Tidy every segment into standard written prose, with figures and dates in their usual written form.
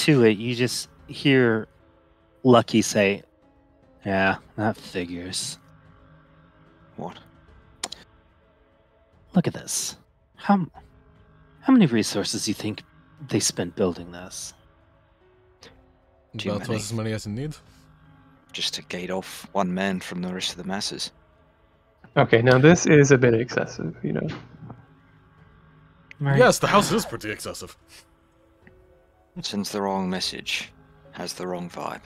to it, you just hear Lucky say, "Yeah, that figures." What? Look at this. How many resources do you think they spent building this? Too About many. twice as many as you need. Just to gate off one man from the rest of the masses. Okay, now this is a bit excessive, you know. Right. Yes, the house is pretty excessive. Sends the wrong message. Has the wrong vibe.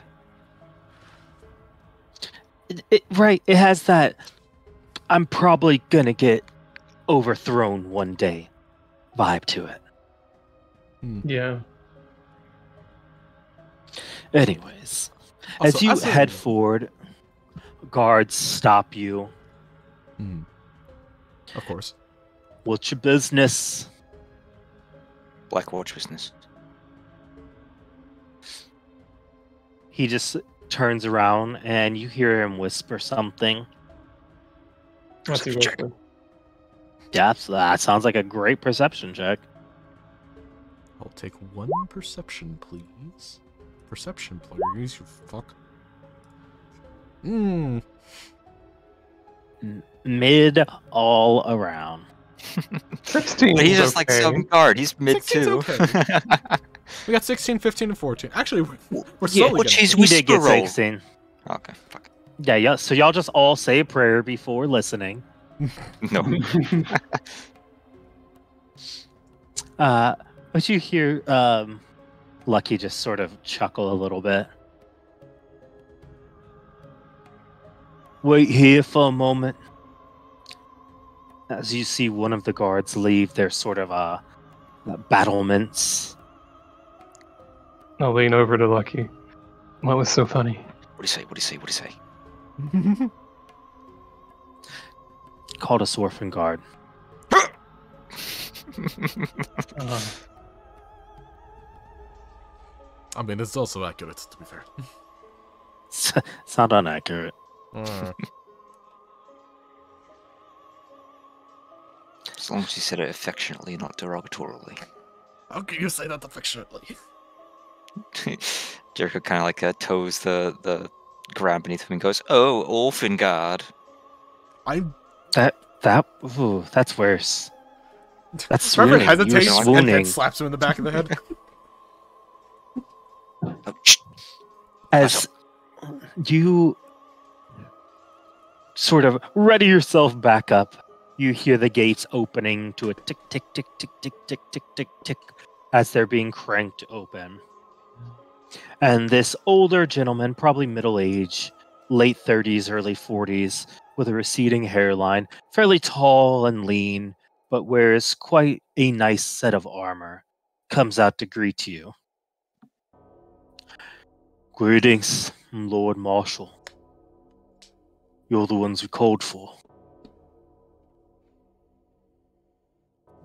Right, it has that I'm probably gonna get overthrown one day vibe to it. Yeah. Anyways, Also, as you as a- head forward, guards stop you. Of course. What's your business? Blackwatch business. He just turns around and you hear him whisper something. What's he Check. whispering? Yeah, that sounds like a great perception check. I'll take one perception, please. Perception, please, you fuck. Mid all around. 16. But he's just like some guard. He's mid 16's too. okay. We got 16, 15, and 14. Actually, we're Yeah, slowly which getting is He did get whisper roll. 16. Okay, fuck. Yeah, so y'all just all say a prayer before listening. No. But you hear Lucky just sort of chuckle a little bit. Wait here for a moment. As you see one of the guards leave their sort of battlements. I'll lean over to Lucky. What was so funny? What do you say? What do you say? What do you say? Called a Swarfin guard. I mean, it's also accurate, to be fair. It's not inaccurate. As long as you said it affectionately, not derogatorily. How can you say that affectionately? Jericho kind of like toes the ground beneath him and goes, "Oh, orphan guard." That's worse. That's Trevor swooning. hesitates You're and swooning. then slaps him in the back of the head. Oh, shh. As you sort of ready yourself back up, you hear the gates opening to a tick, tick, tick, tick, tick, tick, tick, tick, tick, as they're being cranked open. And this older gentleman, probably middle age, late 30s, early 40s, with a receding hairline, fairly tall and lean, but wears quite a nice set of armor, comes out to greet you. Greetings, Lord Marshal. You're the ones we called for.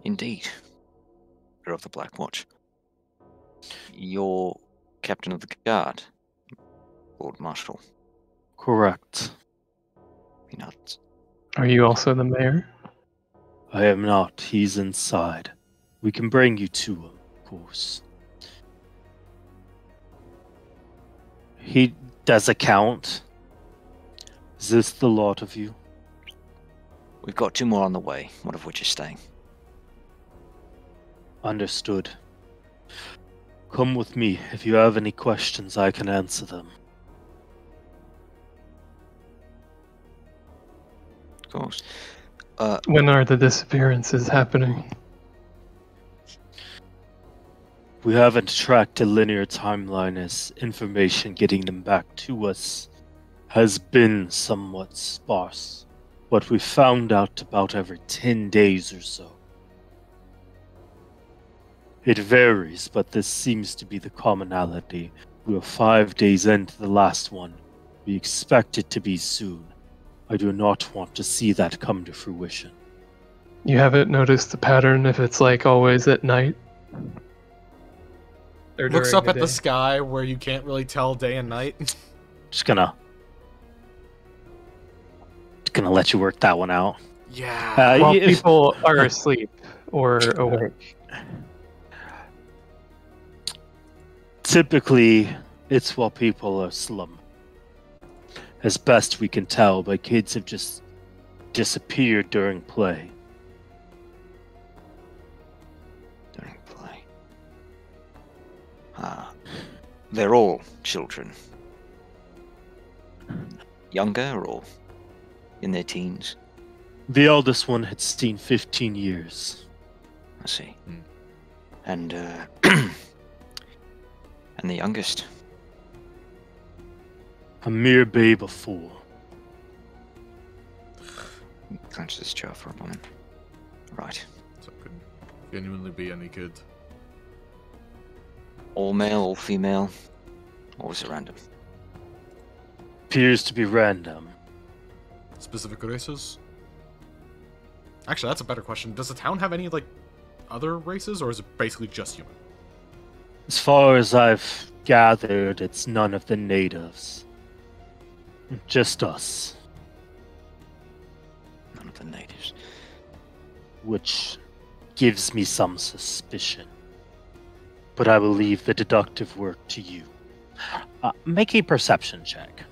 Indeed. You're of the Black Watch. You're captain of the guard, Lord Marshal. Correct. Be nuts. Are you also the mayor? I am not. He's inside. We can bring you to him, of course. He does a count. Is this the lot of you? We've got 2 more on the way, one of which is staying. Understood. Come with me. If you have any questions, I can answer them. Of course. When are the disappearances happening? We haven't tracked a linear timeline as information getting them back to us has been somewhat sparse, but we found out about every 10 days or so. It varies, but this seems to be the commonality. We are 5 days into the last one. We expect it to be soon. I do not want to see that come to fruition. You haven't noticed the pattern if it's like always at night? Or Looks during up at day? the sky where you can't really tell day and night. Just gonna let you work that one out. Yeah. While you- people are asleep or awake. Typically, it's while people are slum. As best we can tell, my kids have just disappeared during play. During play. They're all children. Younger or in their teens? The eldest one had seen 15 years. I see. Hmm. And and the youngest? A mere babe of 4. Clench this jaw for a moment. Right. So it could genuinely be any kid. All male, all female? Or was it random? Appears to be random. Specific races? Actually, that's a better question. Does the town have any, like, other races, or is it basically just human? As far as I've gathered, it's none of the natives. Just us. None of the natives. Which gives me some suspicion. But I will leave the deductive work to you. Make a perception check.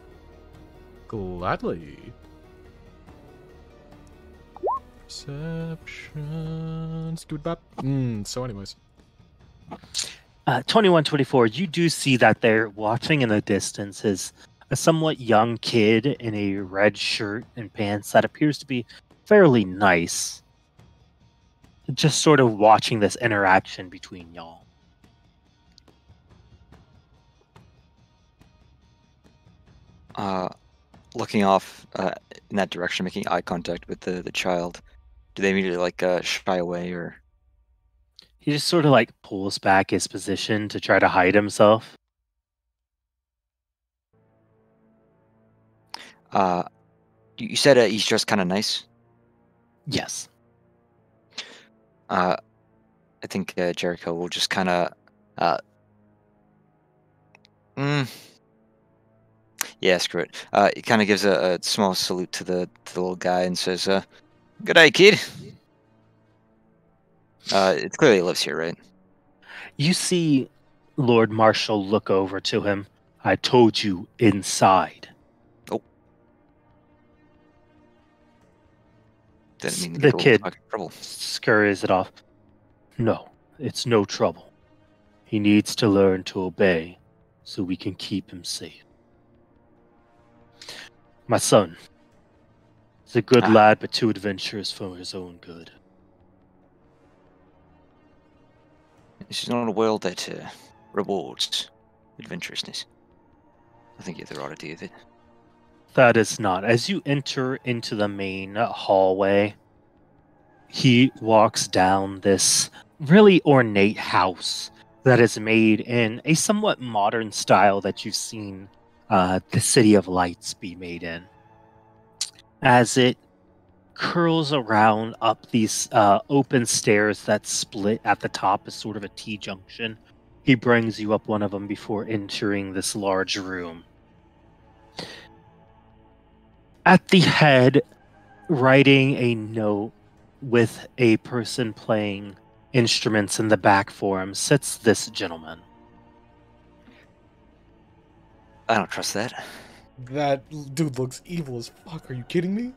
Gladly. Perception. So anyways. 21-24, you do see that they're watching in the distance is a somewhat young kid in a red shirt and pants that appears to be fairly nice. Just sort of watching this interaction between y'all. Looking off in that direction, making eye contact with the child. Do they immediately like shy away or? He just sort of like pulls back his position to try to hide himself. You said he's just kind of nice. Yes. I think Jericho will just kind of. Yeah, screw it. He kind of gives a small salute to the little guy and says, "Good day, kid." It's clearly he lives here, right? You see Lord Marshall look over to him. I told you inside. Oh. Didn't mean to The get kid fucking trouble. scurries it off. No, it's no trouble. He needs to learn to obey so we can keep him safe. My son is a good lad, but too adventurous for his own good. This is not a world that rewards adventurousness. I think you have the right idea of it. That is not. As you enter into the main hallway, he walks down this really ornate house that is made in a somewhat modern style that you've seen the City of Lights be made in. As it curls around up these open stairs that split at the top as sort of a T-junction, he brings you up one of them before entering this large room. At the head, writing a note with a person playing instruments in the back for him, sits this gentleman. I don't trust that. That dude looks evil as fuck. Are you kidding me?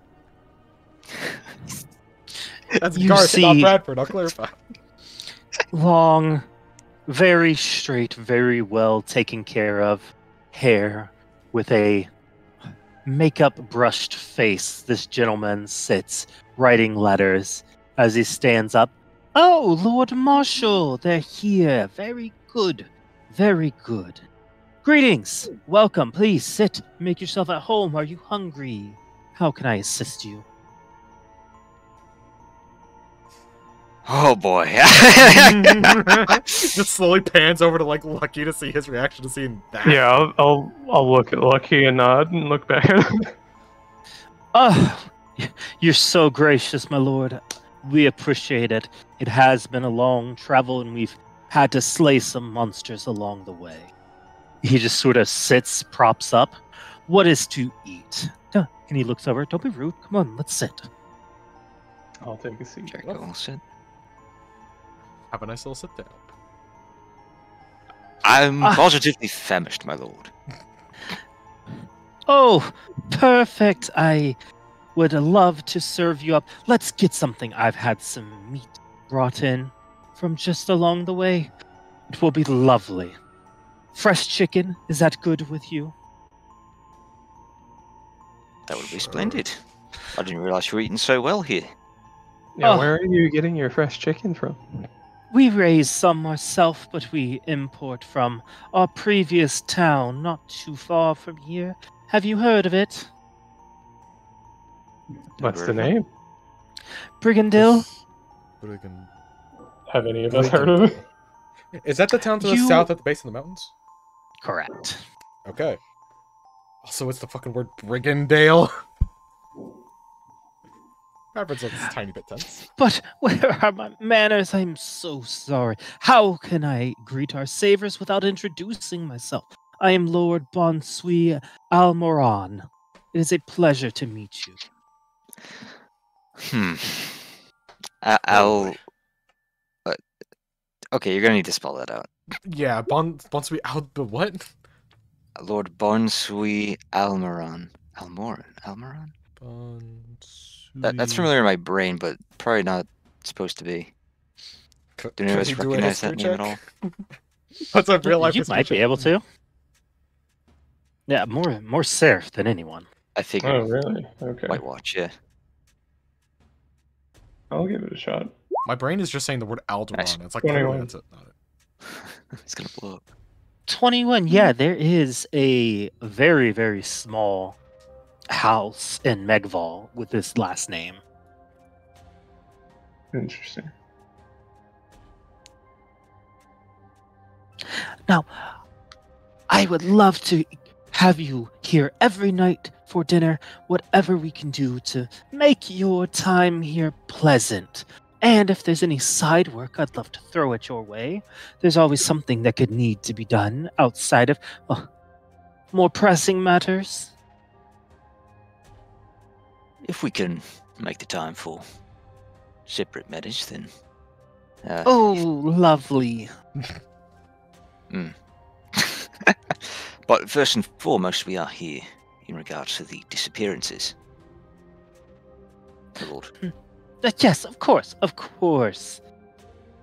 That's You Garth, not see- Bradford. I'll clarify. Long, very straight, very well taken care of hair with a makeup brushed face. This gentleman sits writing letters as he stands up. Oh, Lord Marshal, they're here. Very good. Very good. Greetings. Welcome. Please sit. Make yourself at home. Are you hungry? How can I assist you? Oh boy. Just slowly pans over to like Lucky to see his reaction to seeing that. Yeah, I'll look at Lucky and nod and look back at him. Oh, you're so gracious, my lord. We appreciate it. It has been a long travel, and we've had to slay some monsters along the way. He just sort of sits, props up. What is to eat? And he looks over. Don't be rude. Come on, let's sit. I'll take a seat. Jericho will sit. Have a nice little sit down. I'm positively famished, my lord. Oh, perfect. I would love to serve you up. Let's get something. I've had some meat brought in from just along the way. It will be lovely. Fresh chicken, is that good with you? That would be splendid. I didn't realize you were eating so well here. Yeah, Oh. where are you getting your fresh chicken from? We raise some ourselves, but we import from our previous town, not too far from here. Have you heard of it? What's heard the of it. name? Brigandil? Brigan- Have any of us heard of it? Is that the town to the You- south at the base of the mountains? Correct. Okay. Also, it's the fucking word Brigandale. Happens like it's a tiny bit tense. But where are my manners? I'm so sorry. How can I greet our saviors without introducing myself? I am Lord Bonsui Almoran. It is a pleasure to meet you. I'll. Okay, you're gonna need to spell that out. Yeah, Bonsui out the what? Lord Bonsui Almoran. Almoran? Bonsui. That's familiar in my brain, but probably not supposed to be. Do any of us recognize that name at all? What's a real life You history might be check? able to. Yeah, more serif than anyone. I figured. Oh, really? Okay. White Watch, yeah. I'll give it a shot. My brain is just saying the word Alderaan. Nice. It's like 21. clearly that's it. Not it. It's gonna blow up. 21, yeah, there is a very, very small house in Megval with this last name. Interesting. Now, I would love to have you here every night for dinner, whatever we can do to make your time here pleasant. And if there's any side work, I'd love to throw it your way. There's always something that could need to be done outside of more pressing matters. If we can make the time for separate matters, then. Oh, lovely. But first and foremost, we are here in regards to the disappearances. My lord. Yes, of course, of course.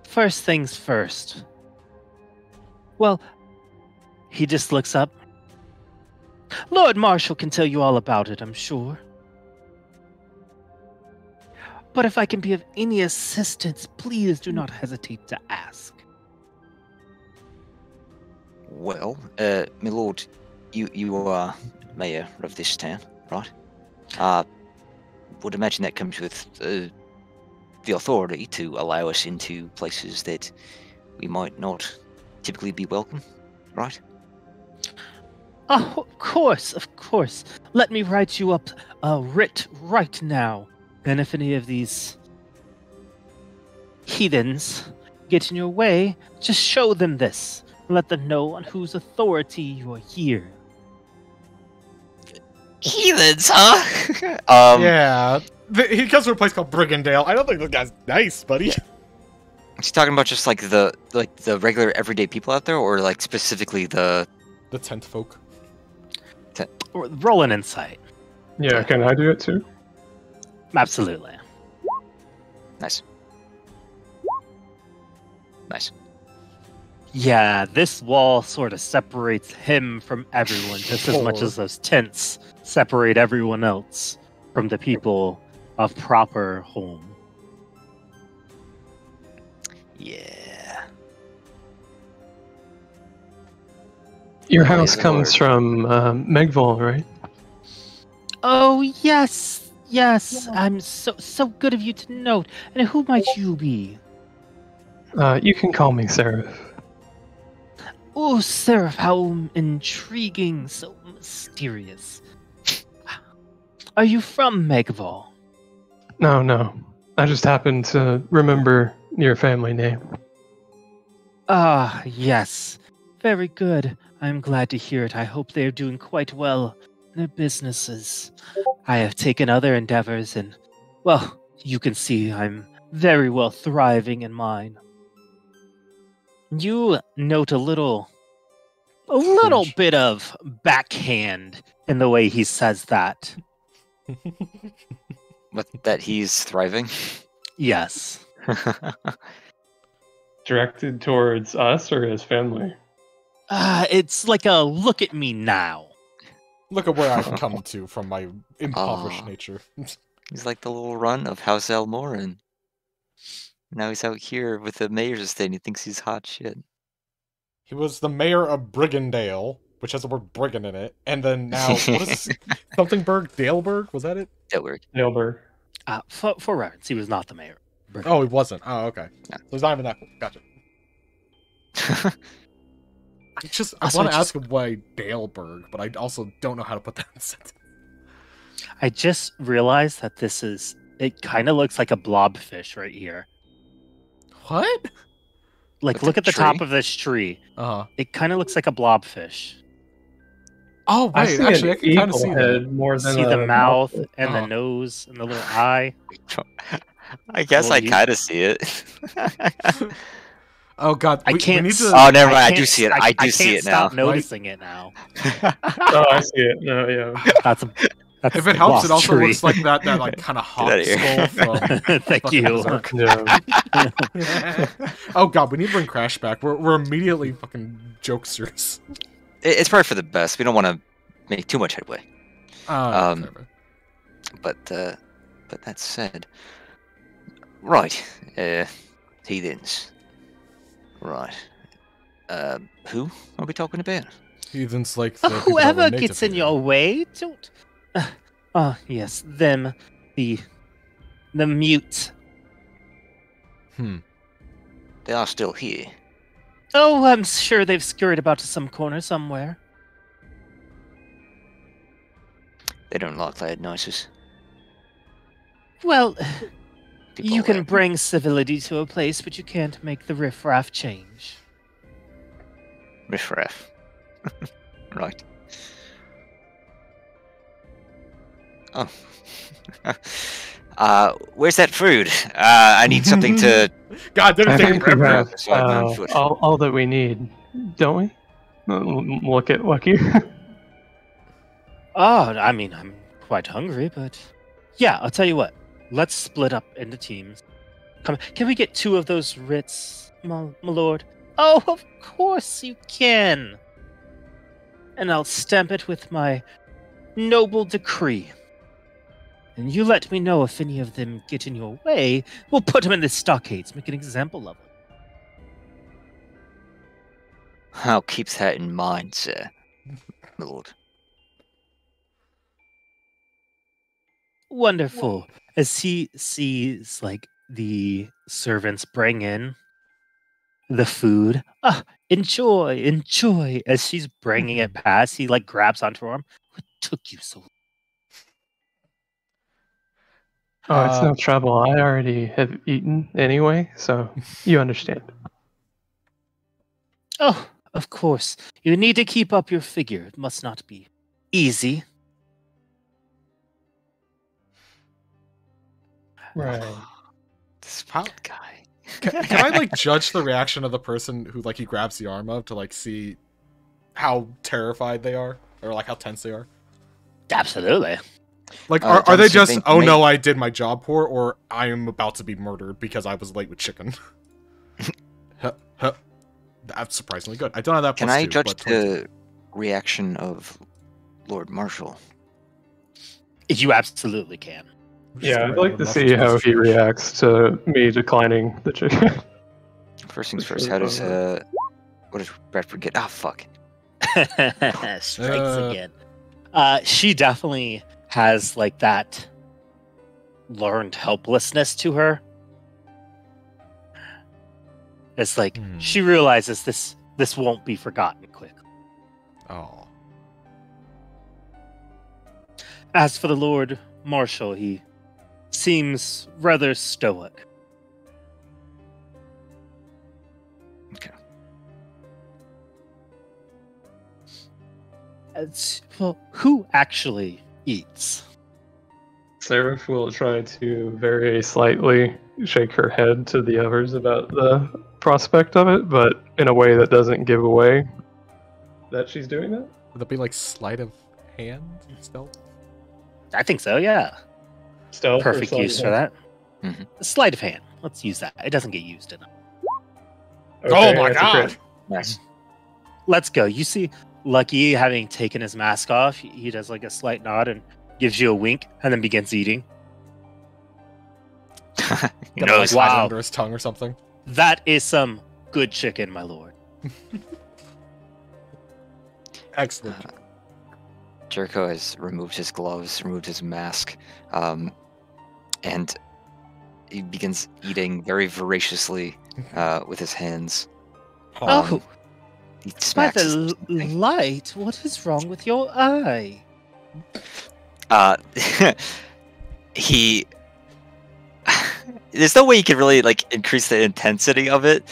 First things first. Well, he just looks up. Lord Marshal can tell you all about it, I'm sure. But if I can be of any assistance, please do not hesitate to ask. Well, my lord, you are mayor of this town, right? Would imagine that comes with the authority to allow us into places that we might not typically be welcome, right? Oh, of course. Let me write you up a writ right now. And if any of these heathens get in your way, just show them this. Let them know on whose authority you are here. Heathens, huh? Yeah. He comes from a place called Brigandale. I don't think this guy's nice, buddy. Is he talking about just like the regular everyday people out there, or like specifically the The tent folk. Roll an insight. Yeah, can I do it too? Absolutely. Nice. Yeah, this wall sort of separates him from everyone, just as much as those tents separate everyone else from the people of proper home. Yeah. Your Praise house the comes Lord. from Megval, right? Oh, yes. I'm so good of you to note. And who might you be? You can call me Seraph. Oh, Seraph, how intriguing, so mysterious. Are you from Megval? No. I just happened to remember your family name. Ah, yes. Very good. I'm glad to hear it. I hope they are doing quite well in their businesses. I have taken other endeavors and, well, you can see I'm very well thriving in mine. You note a little A little Cringe. bit of backhand in the way he says that. But that he's thriving. Yes. Directed towards us or his family? It's like a look at me now. Look at where I've come to from my impoverished Aw. nature. He's like the little run of House Elmore, and now he's out here with the mayor's estate and he thinks he's hot shit. He was the mayor of Brigandale, which has the word brigand in it, and then now, what is this? Somethingburg? Daleburg? Was that it? That worked. Nailbur. For reference, he was not the mayor. Oh, he wasn't. Oh, okay. No. So he's not even that cool. Gotcha. I Also, want to I ask him why Daleburg, but I also don't know how to put that in a sentence. I just realized that it kind of looks like a blobfish right here. What? Like, With look the at the top tree? of this tree. Uh-huh. It kind of looks like a blobfish. Oh, I wait, see actually, I an can kind of eagle see that. head more than See the a mouth and the Oh. nose and the little eye. I guess Well, I you- kind of see it. Oh, God. I we can't. need to... Oh, never mind. I do can't see it. st- I do can't see it stop now. noticing it now. Oh, I see it. No, yeah. That's If the it helps, it lost also tree. looks like that like kind of hawk outta here. skull from... Thank fucking you. Berserk. Yeah. Oh, God, we need to bring Crash back. We're immediately fucking jokesters. It's probably for the best. We don't want to make too much headway. Fair. But that said, right, heathens. Right. Who are we talking about? Heathens like the people that were Whoever native gets in here. your way, don't. Yes, them, the mute. They are still here. Oh, I'm sure they've scurried about to some corner somewhere. They don't like loud noises. Well, People you can are- bring civility to a place, but you can't make the riffraff change. riffraff. Right. Oh. Where's that food? I need something to. God, didn't I take think we forever. have So I'm on foot. all that we need, don't we? Look at Lucky. Oh, I mean, I'm quite hungry, but yeah, I'll tell you what. Let's split up into teams. Come, can we get 2 of those writs, my lord? Oh, of course you can. And I'll stamp it with my noble decree. And you let me know if any of them get in your way. We'll put them in the stockades, make an example of them. I'll keep that in mind, sir. My lord. Wonderful. As he sees, like, the servants bring in the food. Enjoy, enjoy. As she's bringing it past, he, like, grabs onto her arm. What took you so long? Oh, it's no trouble. I already have eaten anyway, so you understand. Oh, of course. You need to keep up your figure. It must not be easy. Right. This pout guy. Can I like judge the reaction of the person who like he grabs the arm of to like see how terrified they are or like how tense they are? Absolutely. Like Don't are they you just think oh may- no I did my job poor or I am about to be murdered because I was late with chicken? Huh. That's surprisingly good. I don't have that. Can plus I 2, judge but 22. the reaction of Lord Marshall? You absolutely can. Which is Yeah, I'd great. like Lord to Marshall's see how supposed to he trash. reacts to me declining the chicken. First things For first. sure, How does probably. what does Bradford get? Ah, fuck. Strikes Uh. again. She definitely has like that learned helplessness to her. It's like she realizes this won't be forgotten quick. Oh. As for the Lord Marshal, he seems rather stoic. Okay. Well, who actually eats? Seraph will try to very slightly shake her head to the others about the prospect of it, but in a way that doesn't give away that she's doing that? Would that be like sleight of hand stealth? I think so, yeah. Stealth or Perfect sleight use of for hand? that. Mhm. Sleight of hand. Let's use that. It doesn't get used enough. Oh Okay, my that's a god! crit. Nice. Let's go. You see Lucky having taken his mask off. He does like a slight nod and gives you a wink and then begins eating. Gonna No, like hide it wow. under his tongue or something. That is some good chicken, my lord. Excellent. Jericho has removed his gloves, removed his mask, and he begins eating very voraciously with his hands. Oh, He by smacks his the teeth. light, what is wrong with your eye? He there's no way you can really like increase the intensity of it,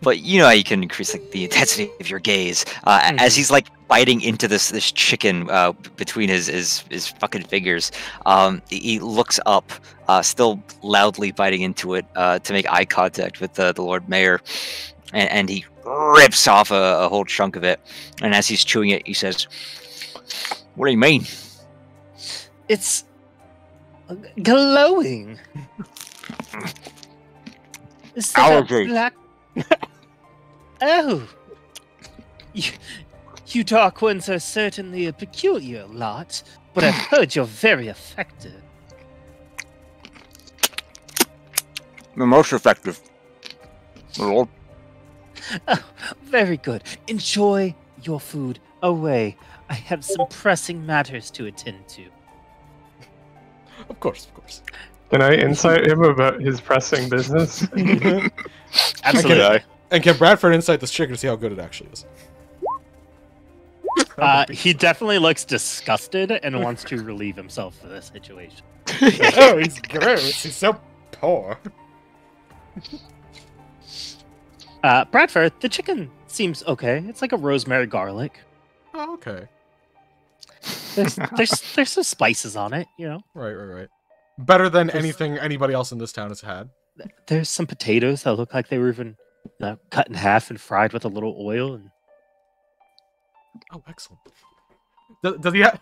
but you know how you can increase like the intensity of your gaze as he's like biting into this chicken between his fucking fingers. He looks up, still loudly biting into it to make eye contact with the Lord Mayor, and he rips off a whole chunk of it. And as he's chewing it, he says, "What do you mean?" It's glowing. Is that a Allergy. black? Oh, you dark ones are certainly a peculiar lot, but I've heard you're very effective. The most effective. Lord. Oh, very good. Enjoy your food away. I have some pressing matters to attend to. Of course, of course. Can I insight him about his pressing business? Absolutely. And can Bradford insight this chicken to see how good it actually is? He definitely looks disgusted and wants to relieve himself of this situation. Oh, he's gross. He's so poor. Bradford, the chicken seems okay. It's like a rosemary garlic. Oh, okay. There's some spices on it, you know. Right. Better than There's- anything anybody else in this town has had. There's some potatoes that look like they were even cut in half and fried with a little oil. And Oh, excellent. Does he have?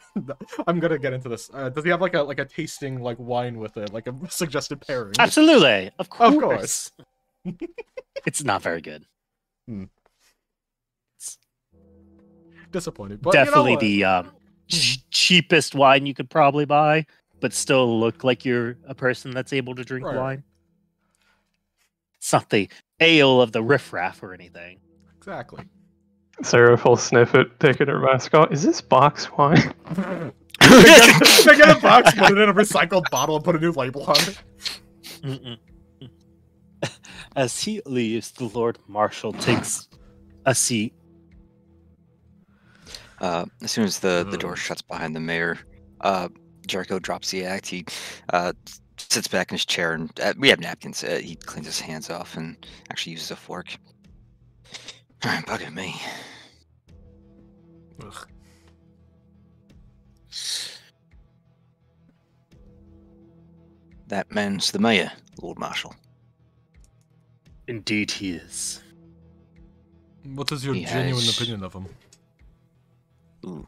I'm gonna get into this. Does he have like a tasting like wine with it, like a suggested pairing? absolutely, of course. Of course. It's not very good. Disappointed, but Definitely you know what? the cheapest wine you could probably buy, but still look like you're a person that's able to drink Right. wine. It's not the ale of the riffraff or anything. Exactly. Sarah will sniff it, taking her mask off. Is this box wine? They get a box, put it in a recycled bottle, and put a new label on it. Mm-mm. As he leaves, the Lord Marshal takes a seat. As soon as the door shuts behind the mayor, Jericho drops the act. He sits back in his chair, and we have napkins. He cleans his hands off and actually uses a fork. Bugger me. Ugh. That man's the mayor, Lord Marshal. Indeed, he is. What is your He genuine has- opinion of him? Ooh.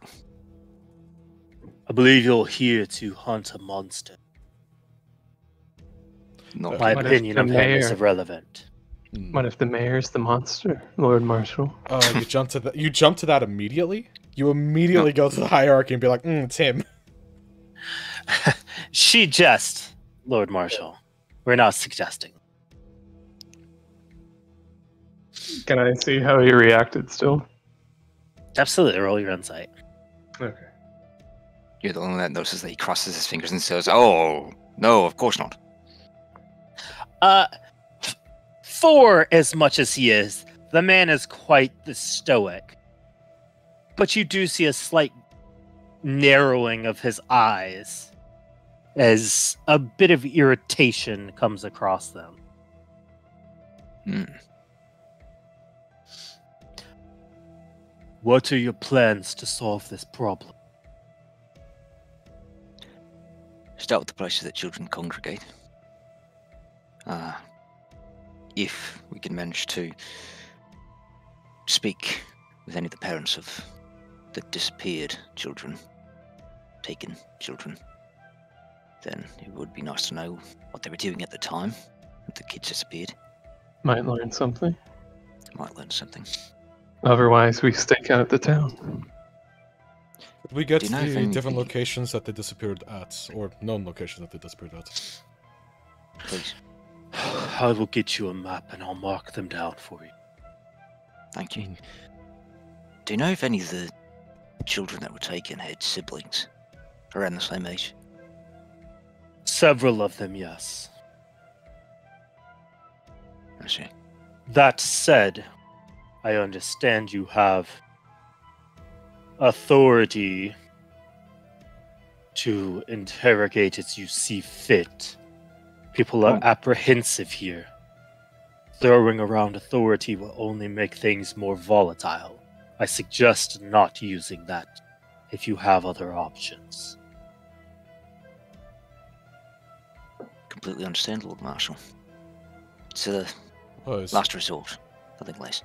I believe you're here to hunt a monster. No, My What if opinion the of him is mayor- irrelevant. What if the mayor's the monster, Lord Marshal? Oh, you jump to that. You jump to that immediately. You immediately go to the hierarchy and be like, "It's him." She jest, Lord Marshal. We're not suggesting. Can I see how he reacted still? Absolutely, roll your insight. Okay. you're the only one that notices that he crosses his fingers and says, "Oh, no, of course not." For as much as he is, the man is quite the stoic. But you do see a slight narrowing of his eyes as a bit of irritation comes across them. Hmm. What are your plans to solve this problem? Start with the places that children congregate. If we can manage to speak with any of the parents of the disappeared children, taken children, then it would be nice to know what they were doing at the time that the kids disappeared. Might learn something. Might learn something. Otherwise, we stake out the town. Did we get Do you know if the any- different locations that they disappeared at, or known locations that they disappeared at? Please. I will get you a map and I'll mark them down for you. Thank you. Do you know if any of the children that were taken had siblings around the same age? Several of them, yes. I see. That said, I understand you have authority to interrogate as you see fit. People are apprehensive here. Throwing around authority will only make things more volatile. I suggest not using that if you have other options. Completely understand, Lord Marshal. It's a Was last resort, nothing less.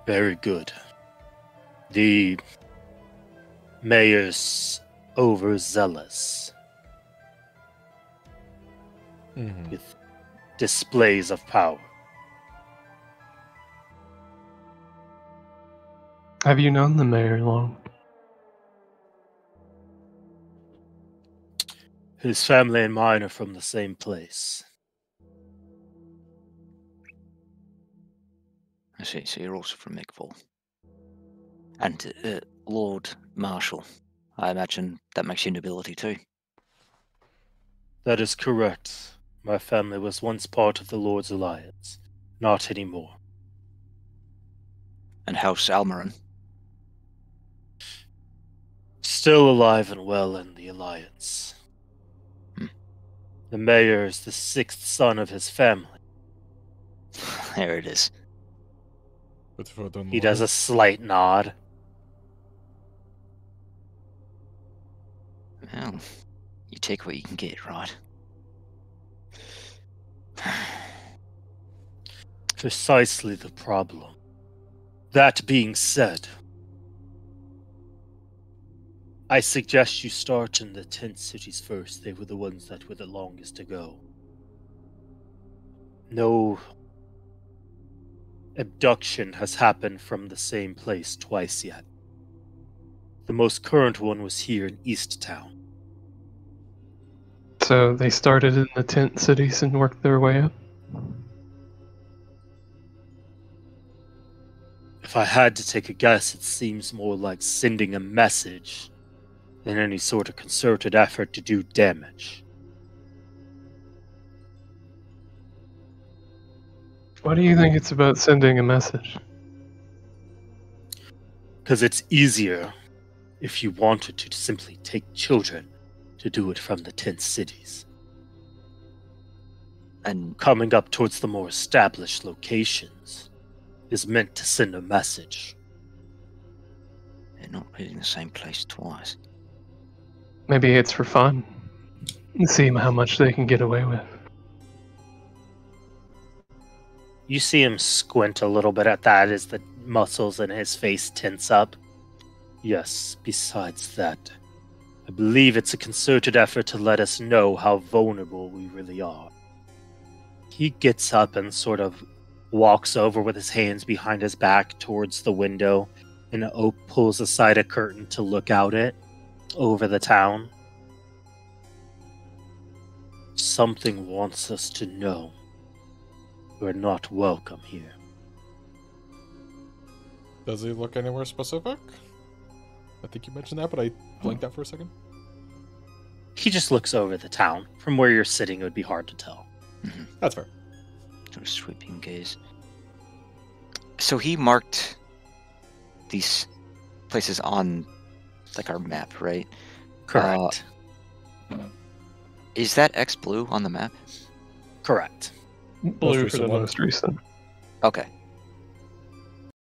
Very good. The mayor's overzealous with displays of power. Have you known the mayor long? His family and mine are from the same place. I see, so you're also from Migfall. And Lord Marshal, I imagine that makes you nobility too. That is correct. My family was once part of the Lord's Alliance. Not anymore. And House Almarin. Still alive and well in the Alliance. The mayor is the sixth son of his family. There it is. He does a slight nod. Well, you take what you can get, right? Precisely the problem. That being said, I suggest you start in the tent cities first. They were the ones that were the longest to go. No abduction has happened from the same place twice yet. The most current one was here in East Town. So they started in the tent cities and worked their way up? If I had to take a guess, it seems more like sending a message than any sort of concerted effort to do damage. Why do you think it's about sending a message? Because it's easier, if you wanted to simply take children, to do it from the tent cities. And Coming up towards the more established locations is meant to send a message. they're not really in the same place twice. Maybe it's for fun. See how much they can get away with. You see him squint a little bit at that as the muscles in his face tense up. Yes, besides that, I believe it's a concerted effort to let us know how vulnerable we really are. He gets up and sort of walks over with his hands behind his back towards the window and pulls aside a curtain to look out it over the town. Something wants us to know we're not welcome here. Does he look anywhere specific? I think you mentioned that, but I blanked out for a second. He just looks over the town. From where you're sitting, it would be hard to tell. That's fair. Sort of sweeping gaze. So he marked these places on, like, our map, right? Correct. Is that X blue on the map? Correct. Blue for recent the one. most recent. Okay.